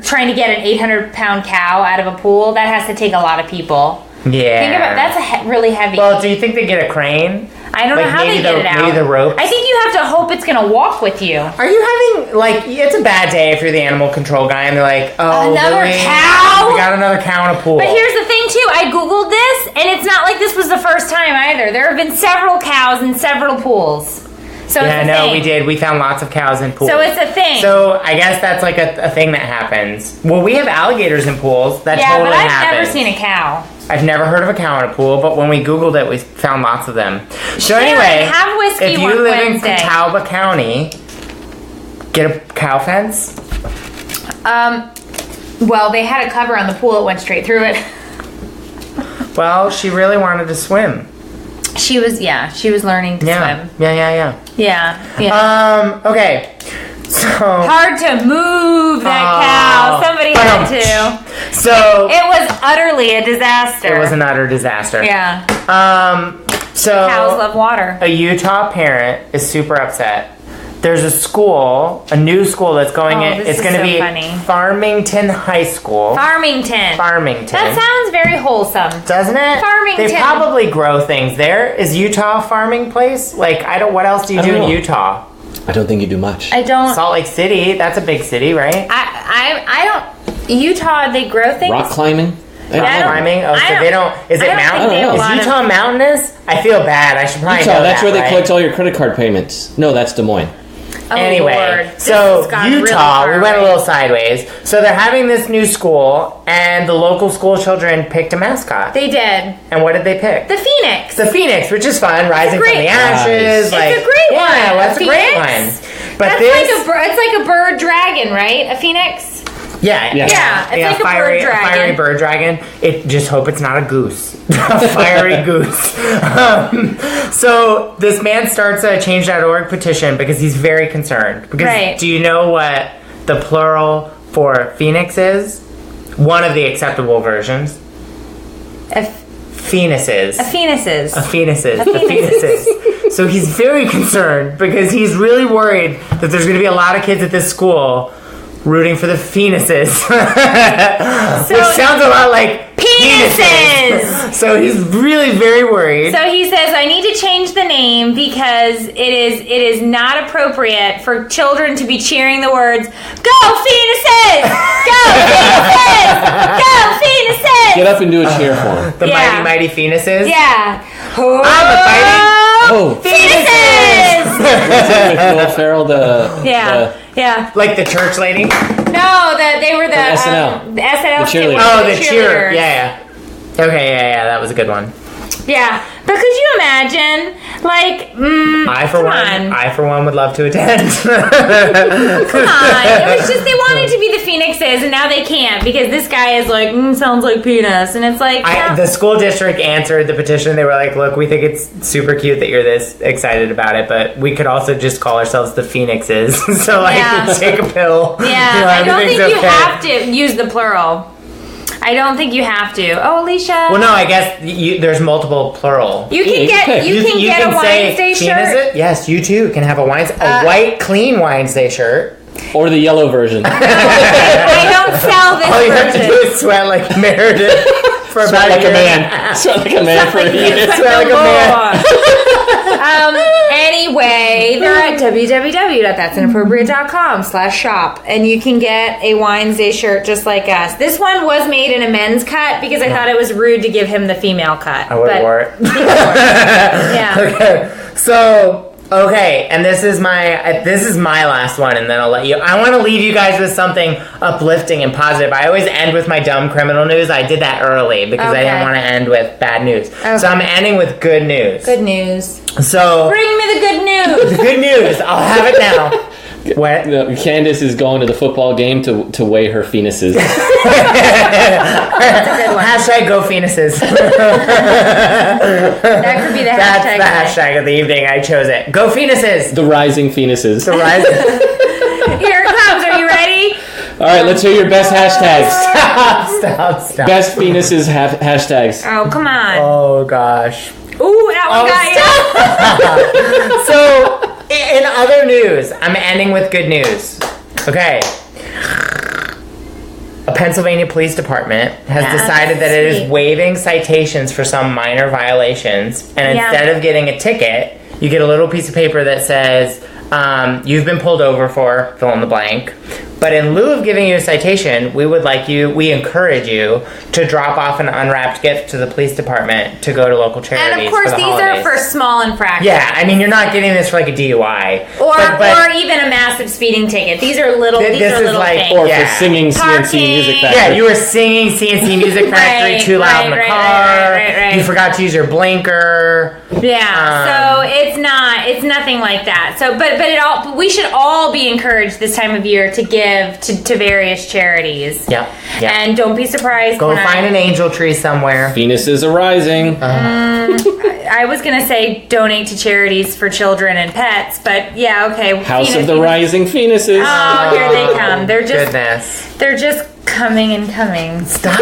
trying to get an 800-pound cow out of a pool, that has to take a lot Yeah. Think about that's really heavy. Well, do you think they get a crane? I don't know how they get it out. Maybe the rope. I think you have to hope it's gonna walk with you. Are you having it's a bad day if you're the animal control guy and they're like, oh, another Louis, cow? We got another cow in a pool. But here's the thing too. I googled this, and it's not like this was the first time either. There have been several cows in several pools. So yeah, it's a thing. We did. We found lots of cows in pools. So it's a thing. So I guess that's like a thing that happens. Well, we have alligators in pools. That totally happens. Yeah, but I've never seen a cow. I've never heard of a cow in a pool, but when we Googled it, we found lots of them. So anyway, have whiskey if you live Wednesday. in Catawba County, get a cow fence. Well, they had a cover on the pool. It went straight through it. Well, she really wanted to swim. She was learning to swim. Yeah. Okay. So hard to move that cow. Somebody had to. So it was utterly a disaster. It was an utter disaster. Yeah. So cows love water. A Utah parent is super upset. There's a new school that's going in. It's going to be Farmington High School. Farmington. That sounds very wholesome. Doesn't it? Farmington. They probably grow things there. Is Utah a farming place? Like, what else do you do in Utah? I don't think you do much. I don't. Salt Lake City, that's a big city, right? I don't. Utah, they grow things. Rock climbing? Climbing? Oh, so they don't. Is it mountain? Is Utah mountainous? I feel bad. I should probably Utah, know that's that, where they collect all your credit card payments. No, that's Des Moines. Oh, anyway, Lord. So Utah, we went a little sideways. So they're having this new school, and the local school children picked a mascot. They did. And what did they pick? The Phoenix. The Phoenix, which is fun, rising from the ashes. It's a great one. Yeah, that's a great one. But it's like a bird dragon, right? A phoenix. Yeah, it's like a bird dragon. A fiery bird dragon. Just hope it's not a goose. A fiery goose. So this man starts a Change.org petition because he's very concerned. Because do you know what the plural for phoenix is? One of the acceptable versions. Penises. So he's very concerned because he's really worried that there's going to be a lot of kids at this school rooting for the penises. Which sounds a lot like penises. So he's really very worried. So he says, I need to change the name because it is not appropriate for children to be cheering the words, "Go Phoenices! Go Phoenices! Go Phoenises!" Get up and do a cheer for him. The mighty penises? Yeah. I'm a fighting. Oh, Phoenises! with Will Ferrell, Yeah. Like the church lady? No, they were the SNL. The SNL. The cheerleader. Oh, the cheer. Yeah. Okay, yeah, that was a good one. Yeah, but could you imagine, like, I for one would love to attend. Come on. It was just they wanted to be the Phoenixes, and now they can't because this guy is like, sounds like penis, and it's like. The school district answered the petition. They were like, "Look, we think it's super cute that you're this excited about it, but we could also just call ourselves the Phoenixes." So take a pill. Yeah, I don't think you have to use the plural. I don't think you have to. Oh, Alicia. Well, no, I guess there's multiple plural. You can get a Winesday shirt. Yes, you too can have a white clean Winesday shirt. Or the yellow version. I don't sell this version. All you have to do is sweat like Meredith for about Sweat like a a year. man. Sweat like a man for a year. Sweat like a man. Anyway, they're at www.that'sinappropriate.com/shop, and you can get a Winesday shirt just like us. This one was made in a men's cut because I thought it was rude to give him the female cut. I would have wore it. Yeah. Okay, so. Okay, and this is my last one, and then I'll let you. I want to leave you guys with something uplifting and positive. I always end with my dumb criminal news. I did that early because I didn't want to end with bad news. Okay. So I'm ending with good news. Good news. So bring me the good news. The good news. I'll have it now. What? No, Candace is going to the football game to weigh her penises. That's a good one. Hashtag go penises. That could be the hashtag. That's the hashtag of the evening. I chose it. Go penises. The rising penises. The rising. Here it comes. Are you ready? All right, let's hear your best hashtags. Stop. Best penises hashtags. Oh, come on. Oh, gosh. Ooh, that one got you. So, in other news, I'm ending with good news. Okay. A Pennsylvania police department has decided that it is waiving citations for some minor violations, and instead of getting a ticket, you get a little piece of paper that says, you've been pulled over for fill in the blank. But in lieu of giving you a citation, we encourage you to drop off an unwrapped gift to the police department to go to local charities. And of course, for the these holidays. are for small infractions. Yeah, I mean, you're not getting this for like a DUI. Or even a massive speeding ticket. These are little things. Or for singing CNC Music Factory. Yeah, you were singing CNC Music Factory too loud in the car. Right. You forgot to use your blinker. Yeah, so it's nothing like that. So, but we should all be encouraged this time of year to give to various charities. Yep. And don't be surprised. Go find an angel tree somewhere. Penises are rising. I was gonna say donate to charities for children and pets, but yeah, okay. House of the Rising Penises. Oh, here they come. They're just coming and coming. Stop!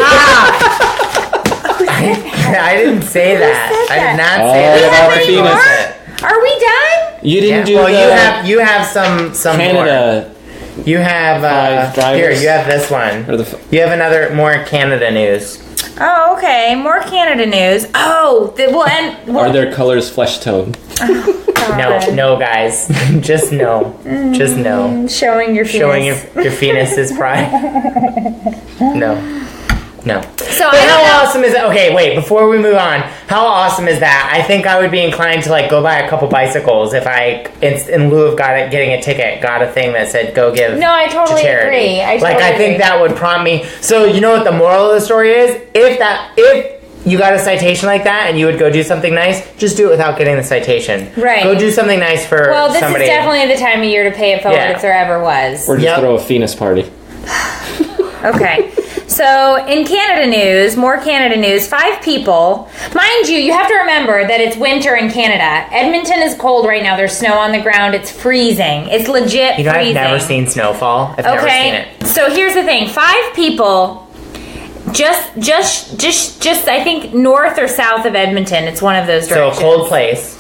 I didn't say that. I did not say that. Are we done? You didn't do you have some Canada. more. You have here. You have this one. You have more Canada news. Oh, okay. More Canada news. Oh, are their colors flesh tone? No, guys. Just no. Just no. Showing your penis. Showing your penis is pride. No. So how awesome is that? Okay, wait, before we move on, how awesome is that? I think I would be inclined to go buy a couple bicycles if I, in lieu of getting a ticket, got a thing that said go give I totally to charity. agree. I think that would prompt me. So you know what the moral of the story is? If you got a citation like that and you would go do something nice, just do it without getting the citation. Right. Go do something nice for somebody. Well, this is definitely the time of year to pay it forward if there ever was. Or just throw a penis party. Okay. So, in Canada news, more Canada news, 5 people. Mind you have to remember that it's winter in Canada. Edmonton is cold right now. There's snow on the ground. It's freezing. It's legit freezing. I've never seen snowfall. I've never seen it. So, here's the thing. 5 people, just I think north or south of Edmonton. It's one of those directions. So, a cold place.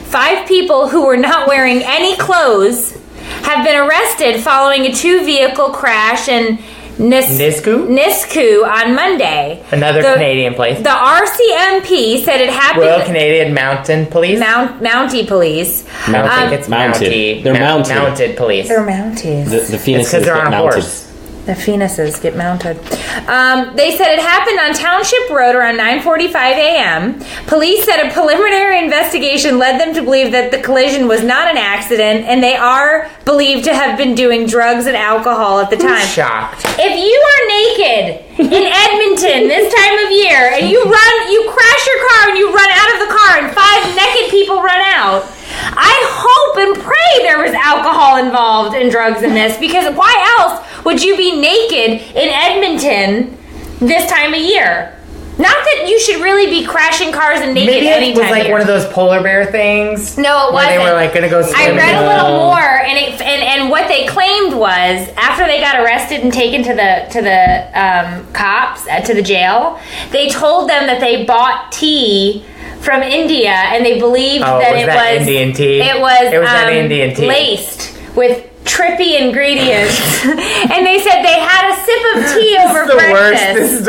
5 people who were not wearing any clothes have been arrested following a two-vehicle crash in Nisku on Monday. Another Canadian place. The RCMP said it happened. Royal Canadian Mountain Police. Mountie Police. I think it's mounted. They're mounted. Mounted police. They're Mounties. The penises because they're get on a mounted. horse. The penises get mounted. They said it happened on Township Road around 9:45 a.m. Police said a preliminary investigation led them to believe that the collision was not an accident, and they are believed to have been doing drugs and alcohol at the time. Shocked. If you are naked in Edmonton this time of year, and you crash your car and you run out of the car, and 5 naked people run out, I hope and pray there was alcohol involved and drugs in this, because why else would you be naked in Edmonton this time of year? Not that you should really be crashing cars and naked Maybe any it time was like of year. one of those polar bear things. No, it where wasn't. They were like going to go I swimming. read a little more, and what they claimed was after they got arrested and taken to the cops to the jail, they told them that they bought tea from India, and they believed that it was Indian tea. It was that Indian tea laced with trippy ingredients, and they said they had a sip of tea over the breakfast. worst. This is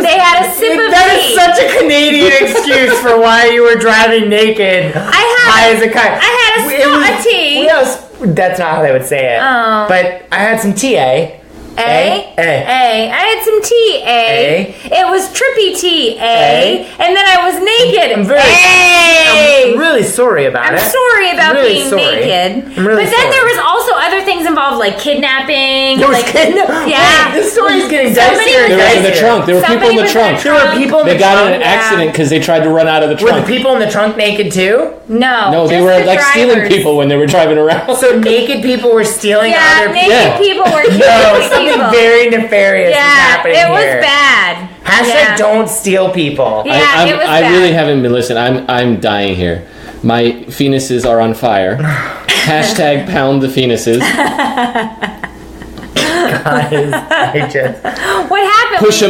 They had a sip of That tea. is such a Canadian excuse for why you were driving naked. High as a kite. I had a tea. Yes, that's not how they would say it. Oh. But I had some tea, eh? A. I had some tea, A. It was trippy tea, A. And then I was naked, I'm really sorry about I'm it. sorry about really being sorry. naked. I'm really but then sorry. there was also other things involved, like kidnapping. There was like, Wait, this story's getting Somebody dicier. was They were in the trunk. There were people in the trunk. There were people in They the got trunk. in an accident because they tried to run out of the Were trunk. the people in the trunk naked too? No, they just were the like stealing drivers. people when they were driving around. So naked people were stealing Yeah, other naked people. people were No, killing something people. very nefarious is Yeah, happening it was here. bad. Hashtag don't steal people. Yeah, it was I bad. really haven't been listening. I'm dying here. My penises are on fire. Hashtag pound the penises. Guys, I just... What happened? Push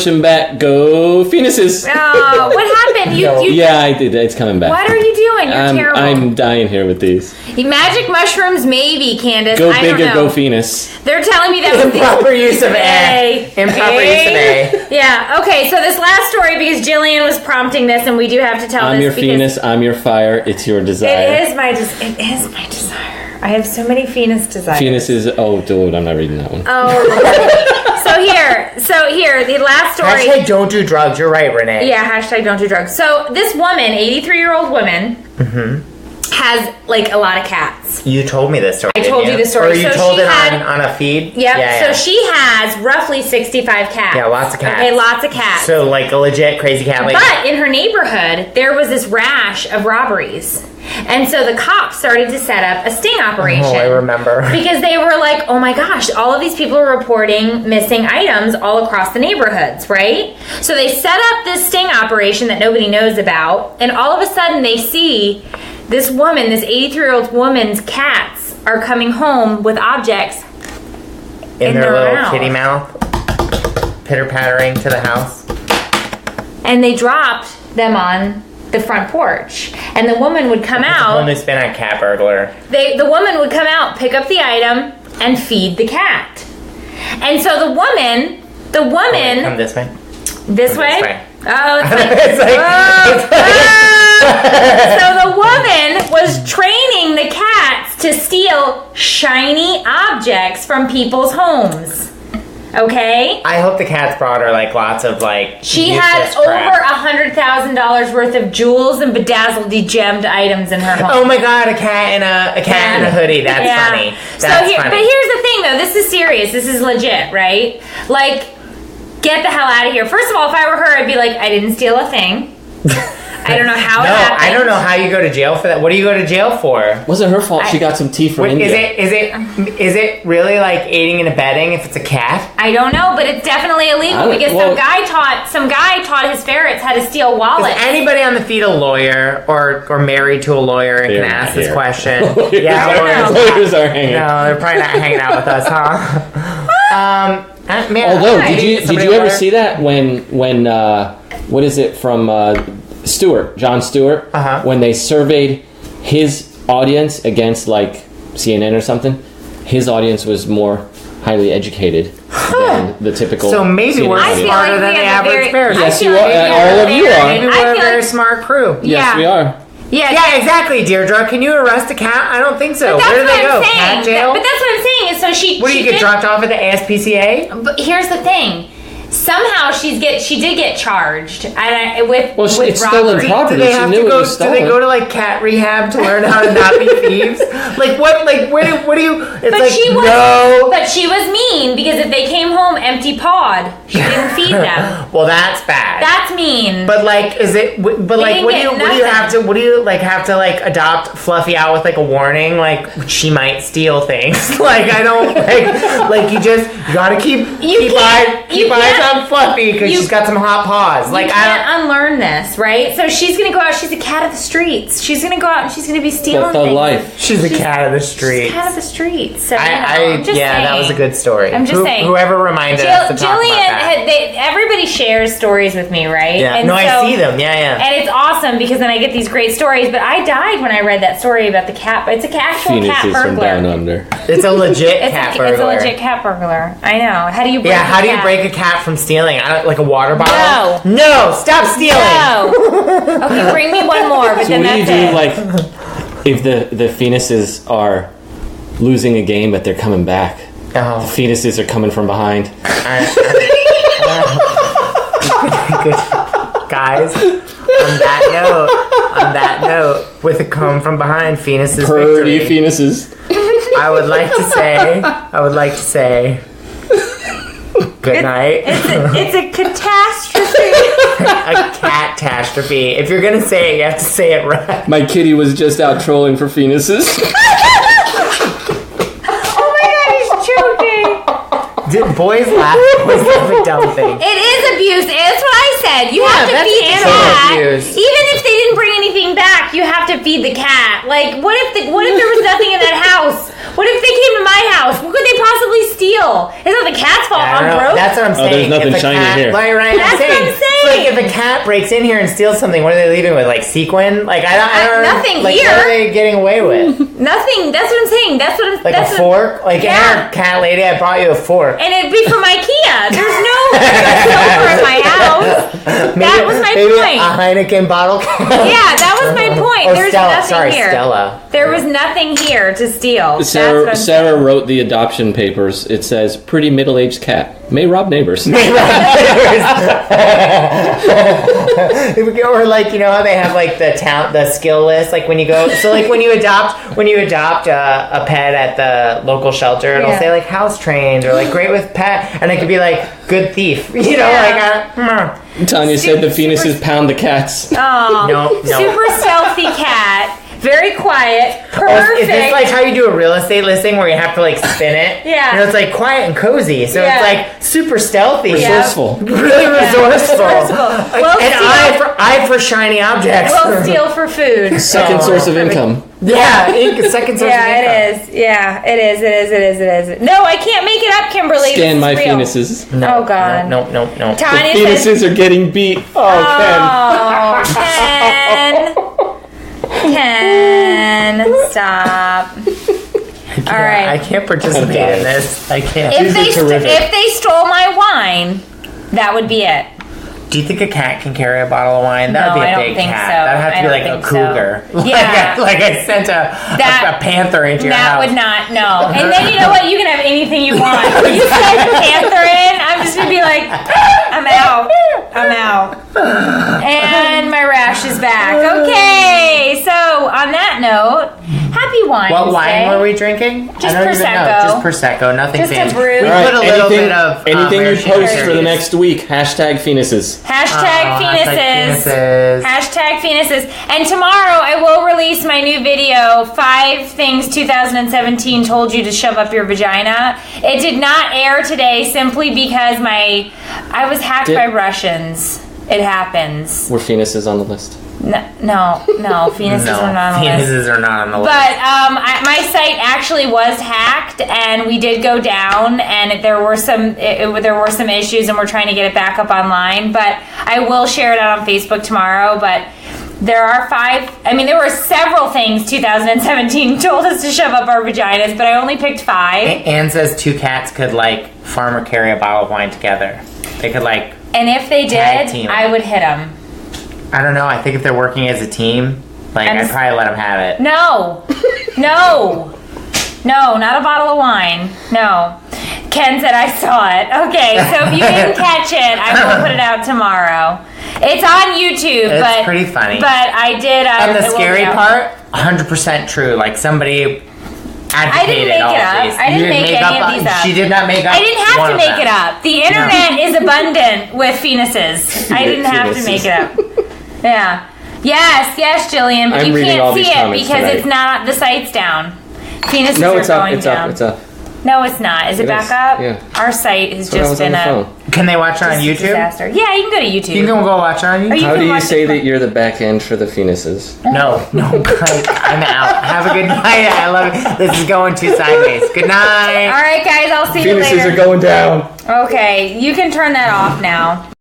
them back, go penises. Oh, what happened? You Yeah, I did. It's coming back. What are you doing? You're terrible. I'm dying here with these. Magic mushrooms, maybe, Candace. Go I big don't or know. go penis. They're telling me that was Improper use of A. Improper use of A. Yeah. Okay. So this last story, because Jillian was prompting this, and we do have to tell I'm this. your because penis. I'm your fire. It's your desire. It is my desire. I have so many penis desires. Penises. Oh, dude, I'm not reading that one. Oh. So here, the last story. Hashtag don't do drugs. You're right, Renee. Yeah, hashtag don't do drugs. So this woman, 83-year-old woman, has like a lot of cats. You told me this story. I told you this story. Or you So told she it had- on a feed? Yep. Yeah, So she has roughly 65 cats. Yeah, lots of cats. Okay, lots of cats. So, like, a legit crazy cat lady. But in her neighborhood, there was this rash of robberies. And so the cops started to set up a sting operation. Oh, I remember. Because they were like, oh my gosh, all of these people are reporting missing items all across the neighborhoods, right? So they set up this sting operation that nobody knows about. And all of a sudden they see this woman, this 83-year-old woman's cats are coming home with objects in their little mouth. kitty mouth. Pitter-pattering to the house. And they dropped them on the front porch. And the woman would come It's a whole out. new spin on cat burglar. The woman would come out, pick up the item, and feed the cat. And so the woman, Come this way. this Come way? this way. Oh, it's like, It's like- So the woman was training the cats to steal shiny objects from people's homes. Okay? I hope the cats brought her, like, lots of, like, She useless had crap. over $100,000 worth of jewels and bedazzled, gemmed items in her home. Oh my god, a cat in a hoodie. That's Yeah. funny. So That's here, funny. but here's the thing, though. This is serious. This is legit, right? Like, get the hell out of here. First of all, if I were her, I'd be like, I didn't steal a thing. I don't know how it No, happened. I don't know how you go to jail for that. What do you go to jail for? Wasn't her fault. She got some tea from Wait, India. is it really like aiding and abetting if it's a cat? I don't know, but it's definitely illegal because some guy taught his ferrets how to steal wallets. Is anybody on the feed a lawyer or married to a lawyer and They're can not ask this here. question? I don't know. Lawyers are hanging. No, they're probably not hanging out with us, huh? Man, Although, hi. did Somebody you ever lawyer? see that when what is it from Jon Stewart? Uh-huh. When they surveyed his audience against like CNN or something. His audience was more highly educated than the typical. So maybe we're CNN audience. smarter than the average bear. Yes, you are. All of you Maybe are. we're a very smart crew. Yes, we are. Yeah, exactly, Deirdre. Can you arrest a cat? I don't think so. Where do they go? Cat jail? But that's what I'm saying. Is so she. What do you get dropped off at the ASPCA? But here's the thing. Somehow she did get charged with it's stolen robbery. property. Do they She have knew to it go? was Do they stolen. go to like cat rehab to learn how to not be thieves? Like what? Like what do you? It's But like no. But she was mean because if they came home empty-pawed, she didn't feed them. Well, that's bad. That's mean. But like, is it? But like, didn't what do get you? What do you have to? What do you like have to like adopt Fluffy out with like a warning? Like she might steal things. Like I don't like you gotta keep eyes on Fluffy because she's got some hot paws. Like you can't unlearn this, right? So she's gonna go out. She's a cat of the streets. She's gonna go out and she's gonna be stealing Thug things. life. She's a cat of the She's streets. a cat of the streets. So I'm just saying. That was a good story. I'm just saying. Whoever reminded us to talk about that. Everybody shares stories with me, right? Yeah. And I see them. Yeah. And it's awesome because then I get these great stories. But I died when I read that story about the cat. But it's an actual cat Phoenixes from down burglar. under. It's a legit cat burglar. It's a legit cat burglar. I know. How do you break Yeah, a how do you cat? break a cat from stealing? Like a water bottle? No. No, stop stealing. No. Okay, bring me one more, but So then what do you that's do, it. like, if the phoenixes are losing a game but they're coming back? Oh. The phoenixes are coming from behind. Good. Guys, on that note, with a comb from behind, Phoenix's Purdy victory. phoenixes. I would like to say, good night. It's a catastrophe. A catastrophe. If you're gonna say it, you have to say it right. My kitty was just out trolling for phoenixes. Oh my god, he's joking. Boys laugh at dumb things. It is abuse. That's what I said. You have to that's feed the total cat. abuse. Even if they didn't bring anything back, you have to feed the cat. Like, what if there was nothing in that house? What if they came to my house? What could they possibly steal? It's not the cat's fault. I don't I'm know. broke. That's what I'm saying. there's nothing If a shiny cat, here. Right, That's what I'm saying. Like if a cat breaks in here and steals something, what are they leaving with? Like sequin? Like I don't. Nothing like, here. What are they getting away with? Nothing. That's what I'm saying. That's what I'm. Like that's a fork? Like Yeah. here, cat lady, I brought you a fork. And it'd be from IKEA. There's no silver in my house. That was my maybe point. a Heineken bottle. Yeah, that was my point. Oh, There's Stella. nothing Sorry, here. Stella. There was nothing here to steal. That's what I'm saying. Sarah wrote the adoption papers. It says, pretty middle-aged cat. May rob neighbors. Or like, you know how they have like the skill list, like when you go, so like when you adopt a pet at the local shelter, it'll Yeah. say like house trained or like great with pet, and it could be like good thief, you know, Yeah. like Tanya said the phoenixes pound the cats. Oh, No. super stealthy cat. Very quiet. Perfect. Is this like how you do a real estate listing where you have to like spin it? Yeah. You know, it's like quiet and cozy, so Yeah. it's like super stealthy. Resourceful. Really resourceful. Well, And eye for shiny objects. Well, steal for food. Second source of income. Yeah, second source of Yeah, income. it is. Yeah, it is. No, I can't make it up, Kimberly. Scan This my is real. penises. Oh, God. No. Tanya The says, penises are getting beat. Oh, Ken, stop. All right. I can't participate in this. I can't. If These are terrific. if they stole my wine, that would be it. Do you think a cat can carry a bottle of wine? That would No, be a I don't big think cat. so. That'd have to I be don't like a think so. cougar. Yeah. like I sent a panther into your That house. would not, no. And then you know what? You can have anything you want. When you send a panther in, I'm just going to be like, I'm out. And my rash is back. Okay, so on that note, happy Winesday. What wine were we drinking? Just I don't even know. Prosecco. Just Prosecco. Nothing Just a fancy. brew. We All put a little anything, bit of anything you maraschino post for the cherries. next week. Hashtag penises. Hashtag penises. Penises. Hashtag penises. And tomorrow I will release my new video, 5 Things 2017 Told You to Shove Up Your Vagina. It did not air today simply because I was hacked by Russians. It happens. Were penises on the list? No, penises are not on the list. Penises are not on the list. But my site actually was hacked, and we did go down, and there were some issues, and we're trying to get it back up online. But I will share it out on Facebook tomorrow. But There are 5. I mean, there were several things 2017 told us to shove up our vaginas, but I only picked 5. Anne says 2 cats could like farm or carry a bottle of wine together. They could like. And if they Tag did, team. I would hit them. I don't know. I think if they're working as a team, like I'd probably let them have it. No, no, no, not a bottle of wine. No. Ken said I saw it. Okay, so if you didn't catch it, I will put it out tomorrow. It's on YouTube, It's pretty funny. But I did. And the scary part, 100% true. Like somebody advocated all of these. I didn't make any of these up. She did not make up. I didn't have one to of make them. it up. The internet is abundant with penises. I didn't have to make it up. Yeah. Yes, Jillian, but I'm you reading all can't see these it comments because tonight. it's not. The site's down. Penises No, are it's up. going It's down. up. It's up. No, it's not. Is it It back is. up? Yeah. Our site has That's what I just was on been the a phone. Can they watch it on YouTube? disaster. Yeah, you can go to YouTube. You can go watch it on Or YouTube. you How can do you watch say it. that you're the back end for the penises? No, I'm out. Have a good night. I love it. This is going too sideways. Good night. All right, guys. I'll see you Penises later. are going down. Okay, you can turn that off now.